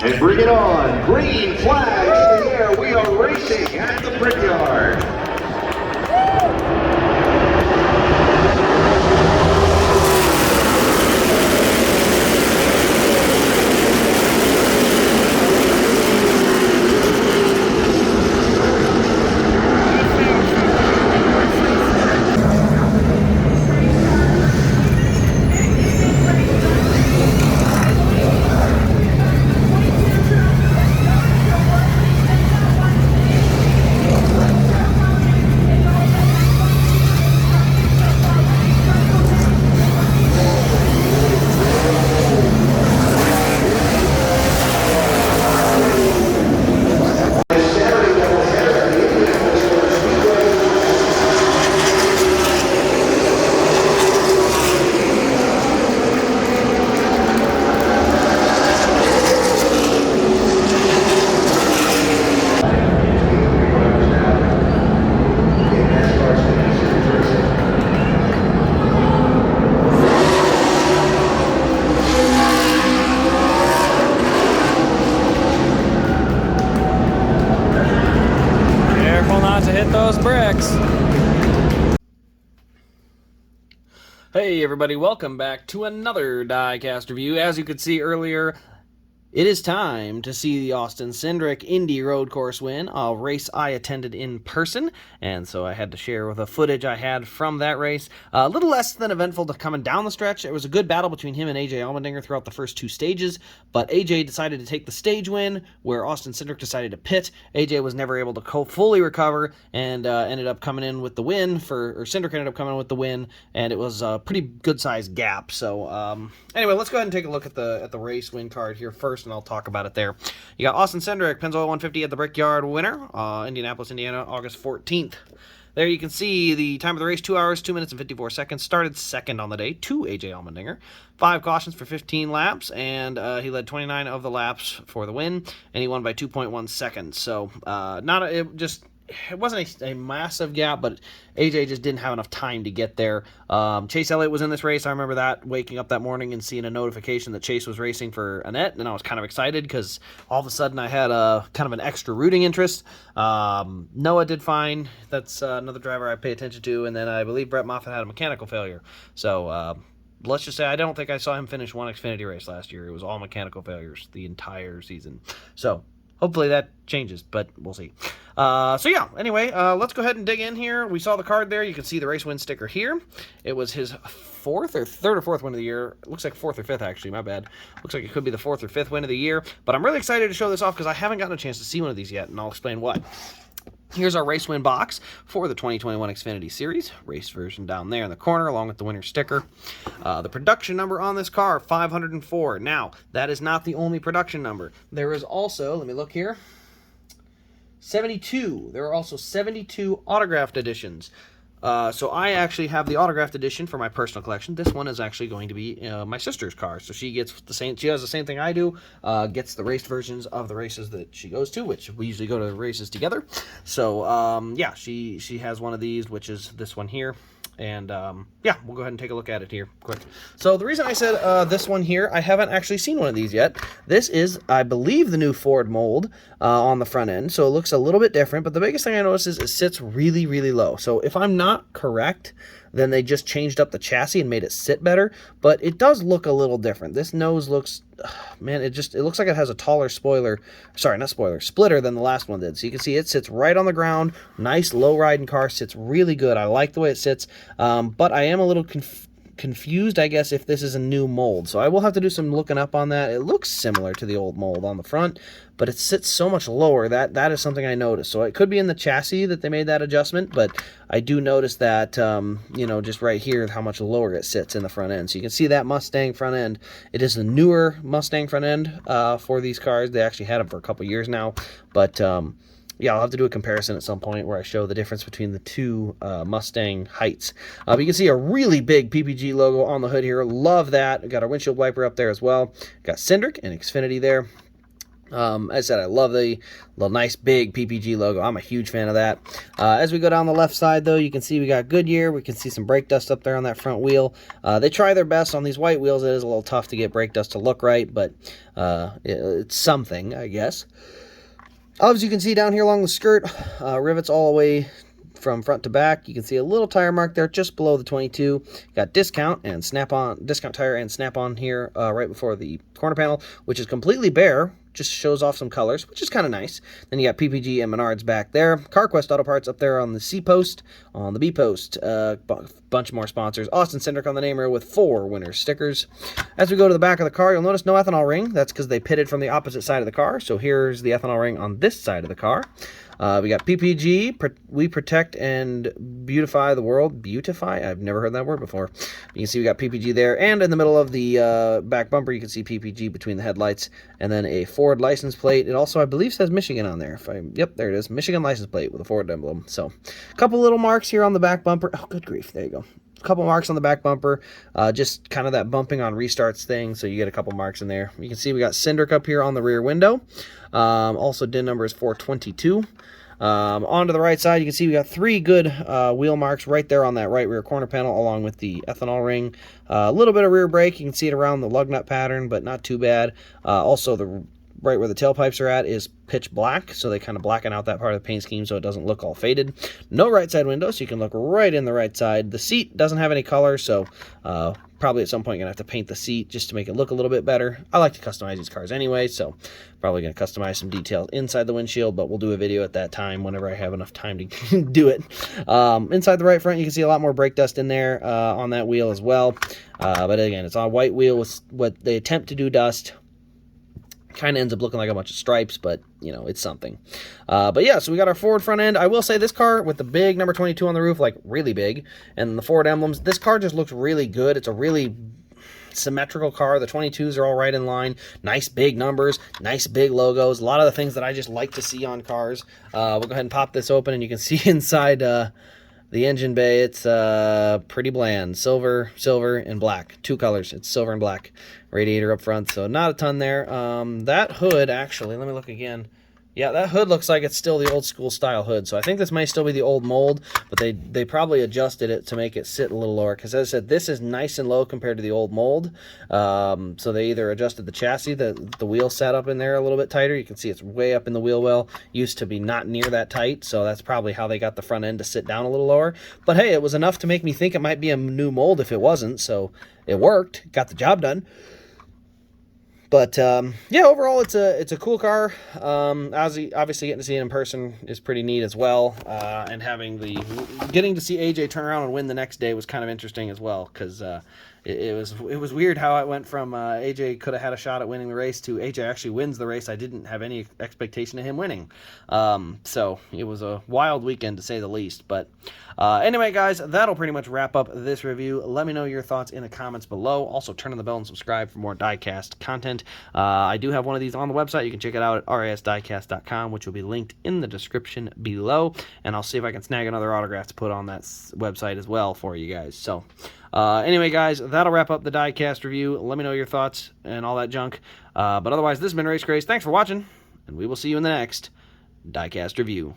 And bring it on. Green flag in the air. We are racing at the Brickyard. Those bricks. Hey everybody, welcome back to another Diecast review. As you could see earlier, it is time to see the Austin Cindric Indy road course win, a race I attended in person, and so I had to share the footage I had from that race. A little less than eventful coming down the stretch. It was a good battle between him and AJ Allmendinger throughout the first two stages, but AJ decided to take the stage win, where Austin Cindric decided to pit. AJ was never able to fully recover, and ended up coming in with the win, or Cindric ended up coming in with the win, and it was a pretty good-sized gap. So, anyway, let's go ahead and take a look at the race win card here first, and I'll talk about it there. You got Austin Cindric, Pennzoil 150 at the Brickyard winner, Indianapolis, Indiana, August 14th. There you can see the time of the race, 2 hours, 2 minutes, and 54 seconds. Started second on the day to AJ Allmendinger. 5 cautions for 15 laps, and he led 29 of the laps for the win, and he won by 2.1 seconds. So, it wasn't a massive gap, but AJ just didn't have enough time to get there. Chase Elliott was in this race. I remember that, waking up that morning and seeing a notification that Chase was racing for Annette, and I was kind of excited because all of a sudden I had a kind of an extra rooting interest. Noah did fine. That's another driver I pay attention to, and then I believe Brett Moffitt had a mechanical failure. So let's just say I don't think I saw him finish one Xfinity race last year. It was all mechanical failures the entire season. So hopefully that changes, but we'll see. So yeah, anyway, let's go ahead and dig in here. We saw the card there. You can see the race win sticker here. It was his third or fourth win of the year. It looks like fourth or fifth, actually. My bad. Looks like it could be the fourth or fifth win of the year. But I'm really excited to show this off because I haven't gotten a chance to see one of these yet, and I'll explain why. Here's our race win box for the 2021 Xfinity Series. Race version down there in the corner, along with the winner sticker. The production number on this car, 504. Now, that is not the only production number. There is also, let me look here, 72. There are also 72 autographed editions. So I actually have the autographed edition for my personal collection. This one is actually going to be my sister's car. So she gets the same. She does the same thing I do. Gets the raced versions of the races that she goes to, which we usually go to races together. So yeah, she has one of these, which is this one here. And yeah, we'll go ahead and take a look at it here quick. So the reason I said this one here, I haven't actually seen one of these yet. This is, I believe, the new Ford mold on the front end. So it looks a little bit different, but the biggest thing I noticed is it sits really, really low. So if I'm not correct, then they just changed up the chassis and made it sit better, but it does look a little different. This nose looks, man, it looks like it has a taller splitter than the last one did. So you can see it sits right on the ground. Nice low riding car, sits really good. I like the way it sits, but I am a little confused, I guess, if this is a new mold. So I will have to do some looking up on that. It looks similar to the old mold on the front, but it sits so much lower. That is something I noticed. So it could be in the chassis that they made that adjustment, but I do notice that, you know, just right here, how much lower it sits in the front end. So you can see that Mustang front end. It is the newer Mustang front end for these cars. They actually had them for a couple years now, but yeah, I'll have to do a comparison at some point where I show the difference between the two Mustang heights. But you can see a really big PPG logo on the hood here. Love that. Got our windshield wiper up there as well. Got Cindric and Xfinity there. As I said, I love the nice big PPG logo. I'm a huge fan of that. As we go down the left side, though, you can see we got Goodyear. We can see some brake dust up there on that front wheel. They try their best on these white wheels. It is a little tough to get brake dust to look right, but it's something, I guess. As you can see down here along the skirt, rivets all the way from front to back. You can see a little tire mark there just below the 22. Got discount tire and snap-on here right before the corner panel, which is completely bare. Just shows off some colors, which is kind of nice. Then you got PPG and Menards back there. CarQuest Auto Parts up there on the C post. On the B post, bunch more sponsors. Austin Cindric on the name rail with 4 winner stickers. As we go to the back of the car, you'll notice no ethanol ring. That's because they pitted from the opposite side of the car. So here's the ethanol ring on this side of the car. We got PPG, we protect and beautify the world. Beautify? I've never heard that word before. You can see we got PPG there, and in the middle of the back bumper, you can see PPG between the headlights, and then a Ford license plate. It also, I believe, says Michigan on there. Yep, there it is. Michigan license plate with a Ford emblem. So, a couple little marks here on the back bumper. Oh, good grief. There you go. A couple marks on the back bumper, just kind of that bumping on restarts thing, so you get a couple marks in there. You can see we got Cindric up here on the rear window. Also, DIN number is 422. Onto the right side, you can see we got 3 good wheel marks right there on that right rear corner panel, along with the ethanol ring. A little bit of rear brake. You can see it around the lug nut pattern, but not too bad. Also, the right where the tailpipes are at is pitch black, so they kind of blacken out that part of the paint scheme so it doesn't look all faded. No right side window, so you can look right in the right side. The seat doesn't have any color, so probably at some point you're going to have to paint the seat just to make it look a little bit better. I like to customize these cars anyway, so probably going to customize some details inside the windshield, but we'll do a video at that time whenever I have enough time to do it. Inside the right front, you can see a lot more brake dust in there on that wheel as well. But again, it's on a white wheel with what they attempt to do dust. Kind of ends up looking like a bunch of stripes, but, you know, it's something. But yeah, so we got our Ford front end. I will say this car with the big number 22 on the roof, like really big, and the Ford emblems, this car just looks really good. It's a really symmetrical car. The 22s are all right in line. Nice big numbers, nice big logos. A lot of the things that I just like to see on cars. We'll go ahead and pop this open, and you can see inside the engine bay, it's pretty bland. Silver, and black. 2 colors. It's silver and black. Radiator up front, so not a ton there. That hood, actually, let me look again. Yeah, that hood looks like it's still the old school style hood, so I think this might still be the old mold, but they probably adjusted it to make it sit a little lower, because as I said, this is nice and low compared to the old mold. So they either adjusted the chassis, the wheel sat up in there a little bit tighter. You can see it's way up in the wheel well. Used to be not near that tight, so that's probably how they got the front end to sit down a little lower. But hey, it was enough to make me think it might be a new mold if it wasn't, so it worked, got the job done. But yeah, overall it's a cool car. Obviously getting to see it in person is pretty neat as well. And getting to see AJ turn around and win the next day was kind of interesting as well, because it was weird how it went from AJ could have had a shot at winning the race to AJ actually wins the race. I didn't have any expectation of him winning. So it was a wild weekend to say the least. But anyway, guys, that'll pretty much wrap up this review. Let me know your thoughts in the comments below. Also, turn on the bell and subscribe for more Diecast content. I do have one of these on the website. You can check it out at rasdiecast.com, which will be linked in the description below. And I'll see if I can snag another autograph to put on that website as well for you guys. So anyway, guys, that'll wrap up the Diecast review. Let me know your thoughts and all that junk. But otherwise, this has been Race Grace. Thanks for watching, and we will see you in the next Diecast review.